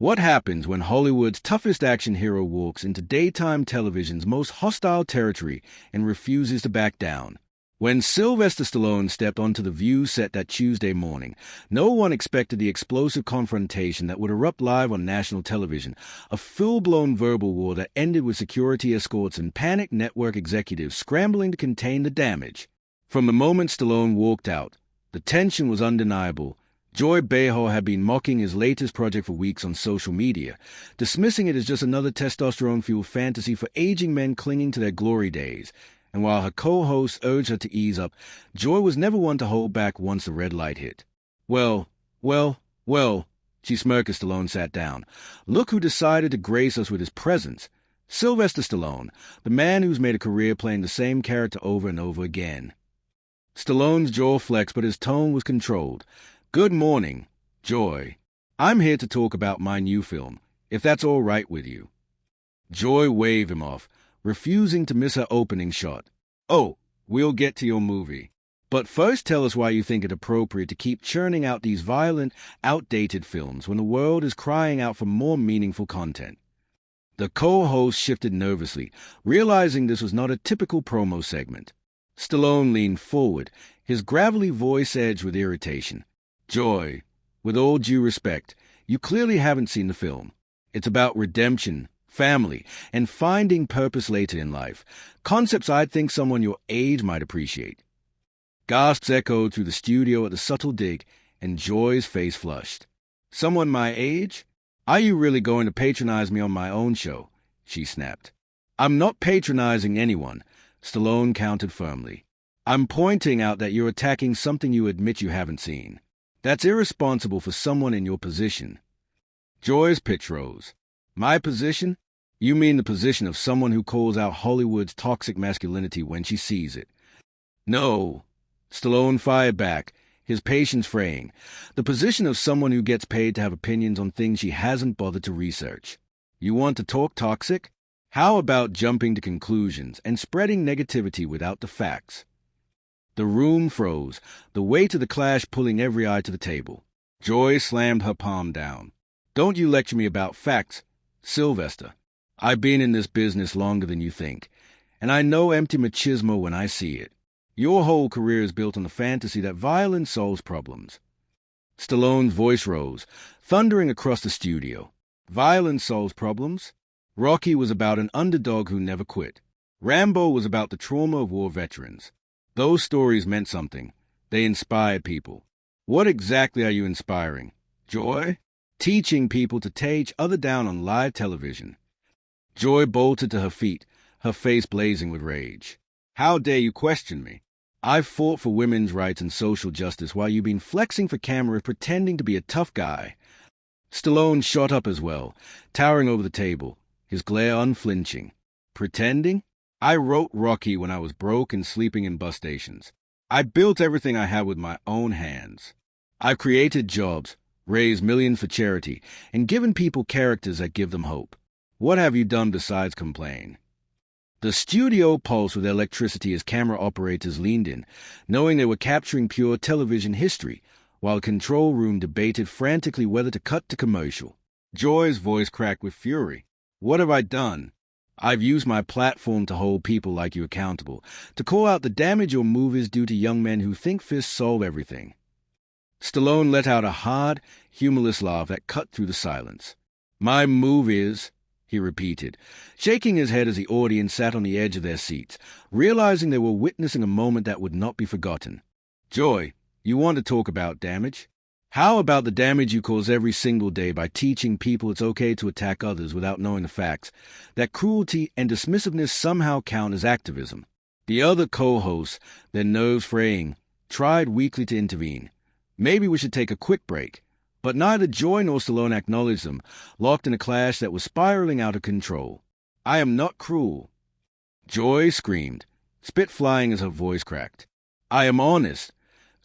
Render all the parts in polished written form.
What happens when Hollywood's toughest action hero walks into daytime television's most hostile territory and refuses to back down? When Sylvester Stallone stepped onto the View set that Tuesday morning, no one expected the explosive confrontation that would erupt live on national television, a full-blown verbal war that ended with security escorts and panicked network executives scrambling to contain the damage. From the moment Stallone walked out, the tension was undeniable. Joy Behar had been mocking his latest project for weeks on social media, dismissing it as just another testosterone-fueled fantasy for aging men clinging to their glory days. And while her co-hosts urged her to ease up, Joy was never one to hold back once the red light hit. Well, she smirked as Stallone sat down. Look who decided to grace us with his presence. Sylvester Stallone, the man who's made a career playing the same character over and over again. Stallone's jaw flexed, but his tone was controlled. Good morning, Joy. I'm here to talk about my new film, if that's all right with you. Joy waved him off, refusing to miss her opening shot. Oh, we'll get to your movie. But first tell us why you think it appropriate to keep churning out these violent, outdated films when the world is crying out for more meaningful content. The co-host shifted nervously, realizing this was not a typical promo segment. Stallone leaned forward, his gravelly voice edged with irritation. Joy, with all due respect, you clearly haven't seen the film. It's about redemption, family, and finding purpose later in life, concepts I think someone your age might appreciate. Gasps echoed through the studio at the subtle dig, and Joy's face flushed. Someone my age? Are you really going to patronize me on my own show? She snapped. I'm not patronizing anyone, Stallone countered firmly. I'm pointing out that you're attacking something you admit you haven't seen. That's irresponsible for someone in your position. Joy's pitch rose. My position? You mean the position of someone who calls out Hollywood's toxic masculinity when she sees it? No. Stallone fired back, his patience fraying. The position of someone who gets paid to have opinions on things she hasn't bothered to research. You want to talk toxic? How about jumping to conclusions and spreading negativity without the facts? The room froze, the weight of the clash pulling every eye to the table. Joy slammed her palm down. Don't you lecture me about facts, Sylvester. I've been in this business longer than you think, and I know empty machismo when I see it. Your whole career is built on the fantasy that violence solves problems. Stallone's voice rose, thundering across the studio. Violence solves problems? Rocky was about an underdog who never quit. Rambo was about the trauma of war veterans. Those stories meant something. They inspired people. What exactly are you inspiring? Joy? Teaching people to tear each other down on live television. Joy bolted to her feet, her face blazing with rage. How dare you question me? I've fought for women's rights and social justice while you've been flexing for cameras pretending to be a tough guy. Stallone shot up as well, towering over the table, his glare unflinching. Pretending? I wrote Rocky when I was broke and sleeping in bus stations. I built everything I had with my own hands. I've created jobs, raised millions for charity, and given people characters that give them hope. What have you done besides complain? The studio pulsed with electricity as camera operators leaned in, knowing they were capturing pure television history, while the control room debated frantically whether to cut to commercial. Joy's voice cracked with fury. What have I done? I've used my platform to hold people like you accountable, to call out the damage your movies do to young men who think fists solve everything. Stallone let out a hard, humorless laugh that cut through the silence. My movies, he repeated, shaking his head as the audience sat on the edge of their seats, realizing they were witnessing a moment that would not be forgotten. Joy, you want to talk about damage? How about the damage you cause every single day by teaching people it's okay to attack others without knowing the facts, that cruelty and dismissiveness somehow count as activism? The other co-hosts, their nerves fraying, tried weakly to intervene. Maybe we should take a quick break. But neither Joy nor Stallone acknowledged them, locked in a clash that was spiraling out of control. I am not cruel. Joy screamed, spit flying as her voice cracked. I am honest.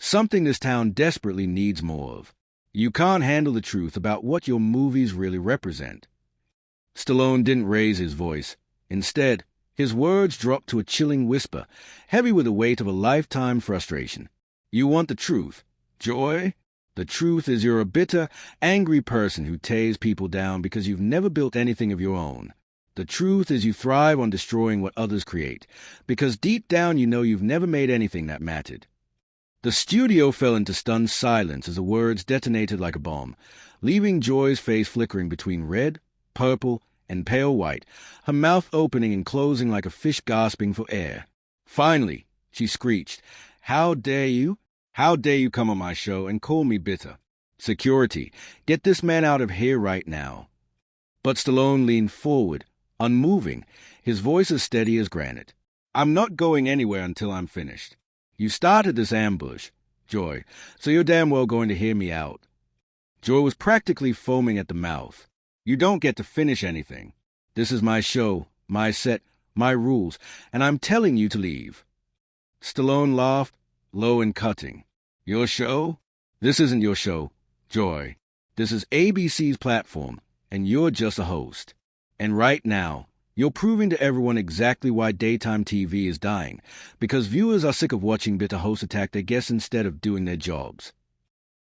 Something this town desperately needs more of. You can't handle the truth about what your movies really represent. Stallone didn't raise his voice. Instead, his words dropped to a chilling whisper, heavy with the weight of a lifetime frustration. You want the truth, Joy? The truth is you're a bitter, angry person who tears people down because you've never built anything of your own. The truth is you thrive on destroying what others create, because deep down you know you've never made anything that mattered. The studio fell into stunned silence as the words detonated like a bomb, leaving Joy's face flickering between red, purple, and pale white, her mouth opening and closing like a fish gasping for air. Finally, she screeched, "How dare you? How dare you come on my show and call me bitter? Security, get this man out of here right now." But Stallone leaned forward, unmoving, his voice as steady as granite. "I'm not going anywhere until I'm finished. You started this ambush, Joy, so you're damn well going to hear me out." Joy was practically foaming at the mouth. "You don't get to finish anything. This is my show, my set, my rules, and I'm telling you to leave." Stallone laughed, low and cutting. "Your show? This isn't your show, Joy. This is ABC's platform, and you're just a host. And right now, you're proving to everyone exactly why daytime TV is dying, because viewers are sick of watching bitter hosts attack their guests instead of doing their jobs."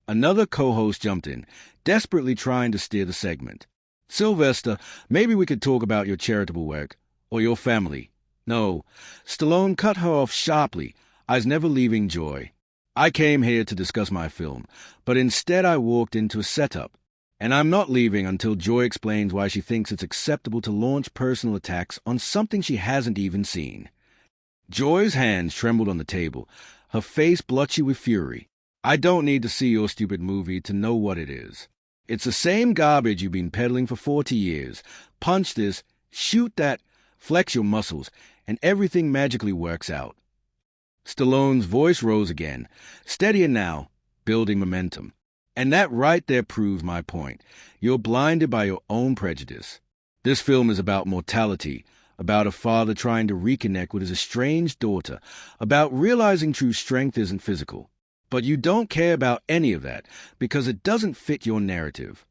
Another co-host jumped in, desperately trying to steer the segment. "Sylvester, maybe we could talk about your charitable work, or your family." "No." Stallone cut her off sharply. "I's never leaving Joy. I came here to discuss my film, but instead I walked into a setup. And I'm not leaving until Joy explains why she thinks it's acceptable to launch personal attacks on something she hasn't even seen." Joy's hands trembled on the table, her face blotchy with fury. "I don't need to see your stupid movie to know what it is. It's the same garbage you've been peddling for 40 years. Punch this, shoot that, flex your muscles, and everything magically works out." Stallone's voice rose again, steadier now, building momentum. "And that right there proves my point. You're blinded by your own prejudice. This film is about mortality, about a father trying to reconnect with his estranged daughter, about realizing true strength isn't physical. But you don't care about any of that, because it doesn't fit your narrative."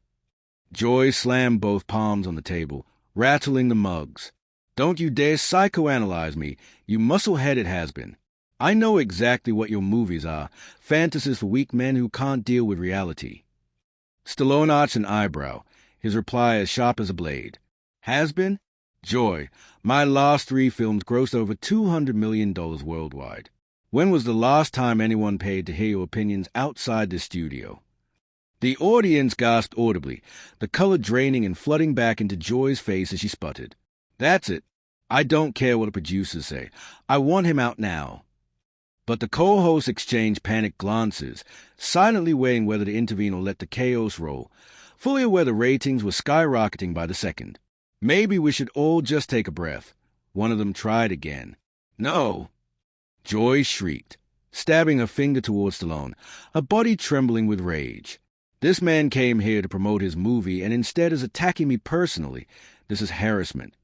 Joy slammed both palms on the table, rattling the mugs. "Don't you dare psychoanalyze me, you muscle-headed has-been. I know exactly what your movies are, fantasies for weak men who can't deal with reality." Stallone arched an eyebrow, his reply as sharp as a blade. "Has-been? Joy, my last 3 films grossed over $200 million worldwide. When was the last time anyone paid to hear your opinions outside the studio?" The audience gasped audibly, the color draining and flooding back into Joy's face as she sputtered. "That's it. I don't care what the producers say. I want him out now." But the co-hosts exchanged panicked glances, silently weighing whether to intervene or let the chaos roll, fully aware the ratings were skyrocketing by the second. "Maybe we should all just take a breath." One of them tried again. "No!" Joy shrieked, stabbing her finger towards Stallone, her body trembling with rage. "This man came here to promote his movie and instead is attacking me personally. This is harassment."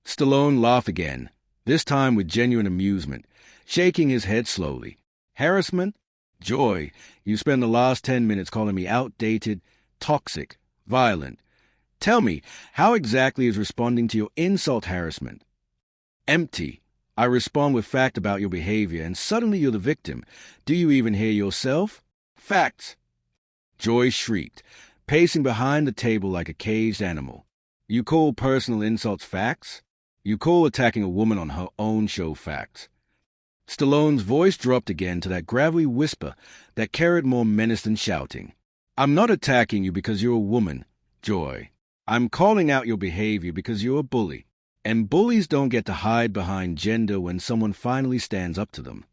Stallone laughed again, this time with genuine amusement, shaking his head slowly. "Harassment? Joy, you spent the last 10 minutes calling me outdated, toxic, violent. Tell me, how exactly is responding to your insult harassment?" "Empty. I respond with fact about your behavior, and suddenly you're the victim. Do you even hear yourself? Facts." Joy shrieked, pacing behind the table like a caged animal. "You call personal insults facts? You call attacking a woman on her own show facts?" Stallone's voice dropped again to that gravelly whisper that carried more menace than shouting. "I'm not attacking you because you're a woman, Joy. I'm calling out your behavior because you're a bully. And bullies don't get to hide behind gender when someone finally stands up to them."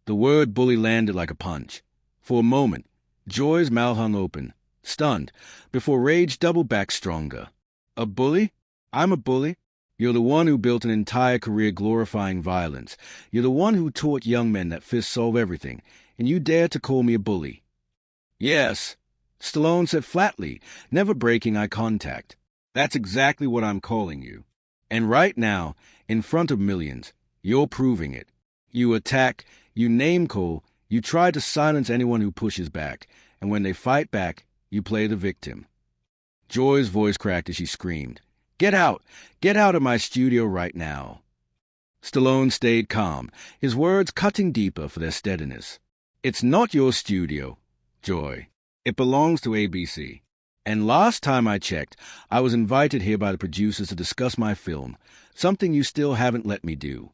The word bully landed like a punch. For a moment, Joy's mouth hung open, stunned, before rage doubled back stronger. "A bully? I'm a bully? You're the one who built an entire career glorifying violence. You're the one who taught young men that fists solve everything, and you dare to call me a bully?" "Yes," Stallone said flatly, never breaking eye contact. "That's exactly what I'm calling you. And right now, in front of millions, you're proving it. You attack, you name-call, you try to silence anyone who pushes back, and when they fight back, you play the victim." Joy's voice cracked as she screamed, "Get out! Get out of my studio right now!" Stallone stayed calm, his words cutting deeper for their steadiness. "It's not your studio, Joy. It belongs to ABC. And last time I checked, I was invited here by the producers to discuss my film, something you still haven't let me do.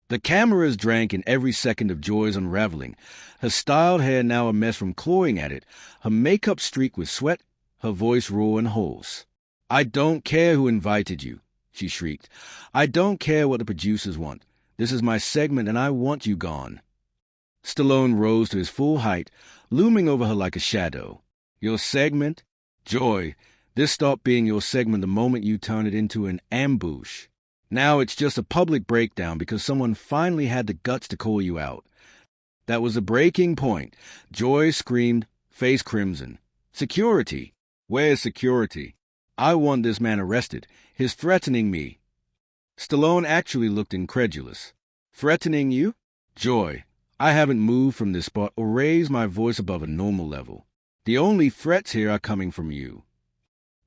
The cameras drank in every second of Joy's unraveling, her styled hair now a mess from clawing at it, her makeup streaked with sweat, her voice raw and hoarse. "I don't care who invited you," she shrieked. "I don't care what the producers want. This is my segment and I want you gone." Stallone rose to his full height, looming over her like a shadow. "Your segment? Joy, this stopped being your segment the moment you turned it into an ambush. Now it's just a public breakdown because someone finally had the guts to call you out." That was the breaking point. Joy screamed, face crimson. "Security? Where's security? I want this man arrested. He's threatening me." Stallone actually looked incredulous. "Threatening you? Joy, I haven't moved from this spot or raised my voice above a normal level. The only threats here are coming from you."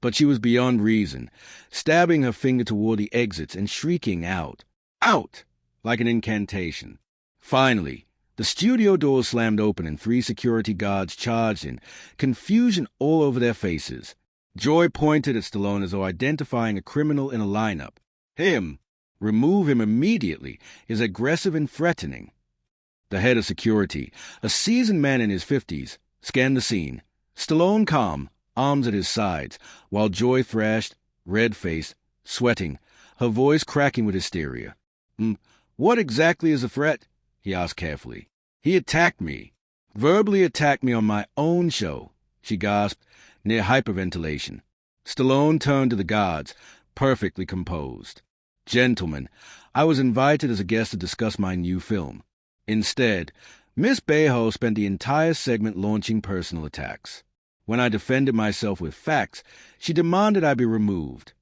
But she was beyond reason, stabbing her finger toward the exits and shrieking out, "Out!" like an incantation. Finally, the studio doors slammed open and 3 security guards charged in, confusion all over their faces. Joy pointed at Stallone as though identifying a criminal in a lineup. "Him! Remove him immediately! Is aggressive and threatening." The head of security, a seasoned man in his 50s, scanned the scene. Stallone calm, arms at his sides, while Joy thrashed, red-faced, sweating, her voice cracking with hysteria. What exactly is the threat?" he asked carefully. "He attacked me. Verbally attacked me on my own show," she gasped, near hyperventilation. Stallone turned to the guards, perfectly composed. "Gentlemen, I was invited as a guest to discuss my new film. Instead, Miss Behar spent the entire segment launching personal attacks. When I defended myself with facts, she demanded I be removed."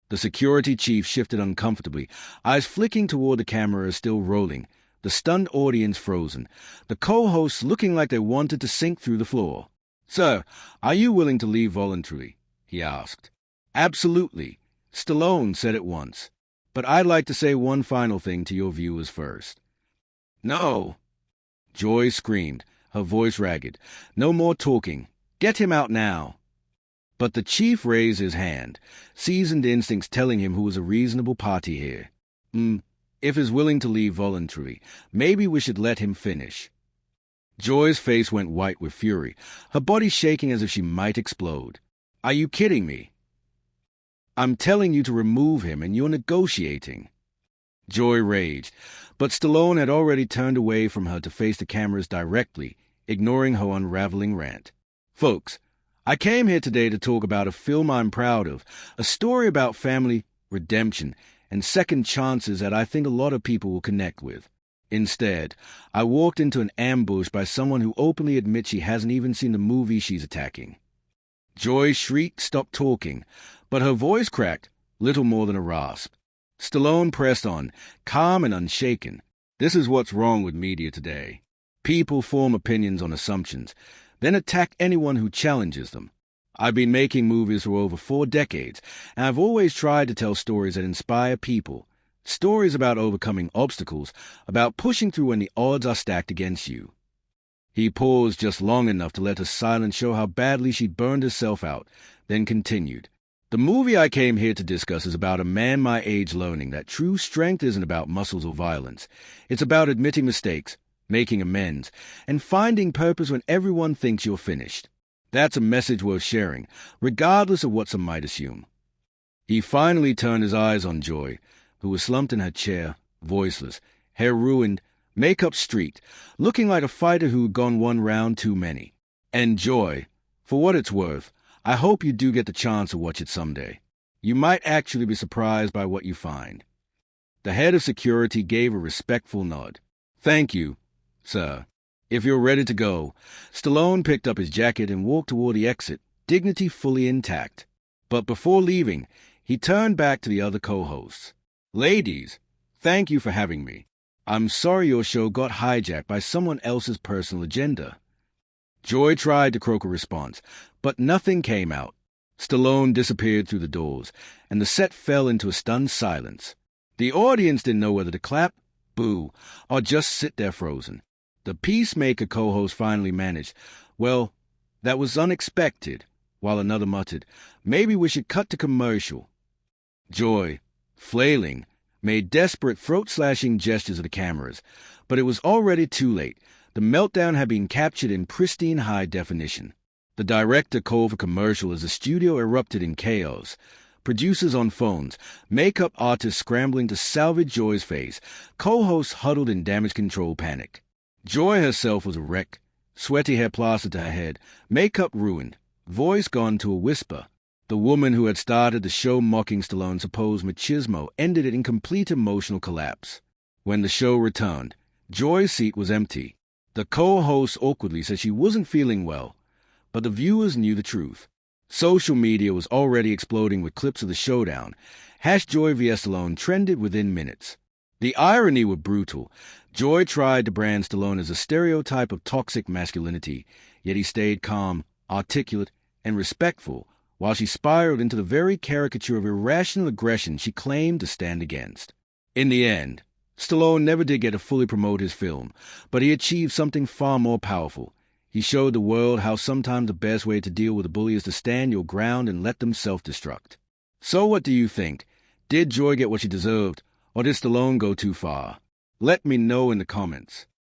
The security chief shifted uncomfortably, eyes flicking toward the camera still rolling, the stunned audience frozen, the co-hosts looking like they wanted to sink through the floor. "Sir, are you willing to leave voluntarily?" he asked. "Absolutely," Stallone said at once. "But I'd like to say one final thing to your viewers first." "No!" Joy screamed, her voice ragged. "No more talking. Get him out now." But the chief raised his hand, seasoned instincts telling him who was a reasonable party here. If he's willing to leave voluntarily, maybe we should let him finish." Joy's face went white with fury, her body shaking as if she might explode. "Are you kidding me? I'm telling you to remove him and you're negotiating." Joy raged, but Stallone had already turned away from her to face the cameras directly, ignoring her unraveling rant. "Folks, I came here today to talk about a film I'm proud of, a story about family, redemption, and second chances that I think a lot of people will connect with. Instead, I walked into an ambush by someone who openly admits she hasn't even seen the movie she's attacking." Joy shrieked, stopped talking, but her voice cracked, little more than a rasp. Stallone pressed on, calm and unshaken. "This is what's wrong with media today. People form opinions on assumptions, then attack anyone who challenges them. I've been making movies for over 4 decades, and I've always tried to tell stories that inspire people, stories about overcoming obstacles, about pushing through when the odds are stacked against you." He paused just long enough to let her silence show how badly she'd burned herself out, then continued. "The movie I came here to discuss is about a man my age learning that true strength isn't about muscles or violence. It's about admitting mistakes, making amends, and finding purpose when everyone thinks you're finished. That's a message worth sharing, regardless of what some might assume." He finally turned his eyes on Joy, who was slumped in her chair, voiceless, hair ruined, makeup streaked, looking like a fighter who had gone 1 round too many. "And Joy, for what it's worth, I hope you do get the chance to watch it someday. You might actually be surprised by what you find." The head of security gave a respectful nod. "Thank you, sir. If you're ready to go." Stallone picked up his jacket and walked toward the exit, dignity fully intact. But before leaving, he turned back to the other co-hosts. "Ladies, thank you for having me. I'm sorry your show got hijacked by someone else's personal agenda." Joy tried to croak a response, but nothing came out. Stallone disappeared through the doors, and the set fell into a stunned silence. The audience didn't know whether to clap, boo, or just sit there frozen. The Peacemaker co-host finally managed, "Well, "That was unexpected," while another muttered, "Maybe we should cut to commercial." Joy, flailing, made desperate throat-slashing gestures at the cameras, but it was already too late. The meltdown had been captured in pristine high definition. The director called for commercial as the studio erupted in chaos. Producers on phones, makeup artists scrambling to salvage Joy's face, co-hosts huddled in damage control panic. Joy herself was a wreck, sweaty hair plastered to her head, makeup ruined, voice gone to a whisper. The woman who had started the show mocking Stallone's supposed machismo ended it in complete emotional collapse. When the show returned, Joy's seat was empty. The co-host awkwardly said she wasn't feeling well, but the viewers knew the truth. Social media was already exploding with clips of the showdown. #Joy vs Stallone trended within minutes. The irony was brutal. Joy tried to brand Stallone as a stereotype of toxic masculinity, yet he stayed calm, articulate, and respectful, while she spiraled into the very caricature of irrational aggression she claimed to stand against. In the end, Stallone never did get to fully promote his film, but he achieved something far more powerful. He showed the world how sometimes the best way to deal with a bully is to stand your ground and let them self-destruct. So what do you think? Did Joy get what she deserved, or did Stallone go too far? Let me know in the comments.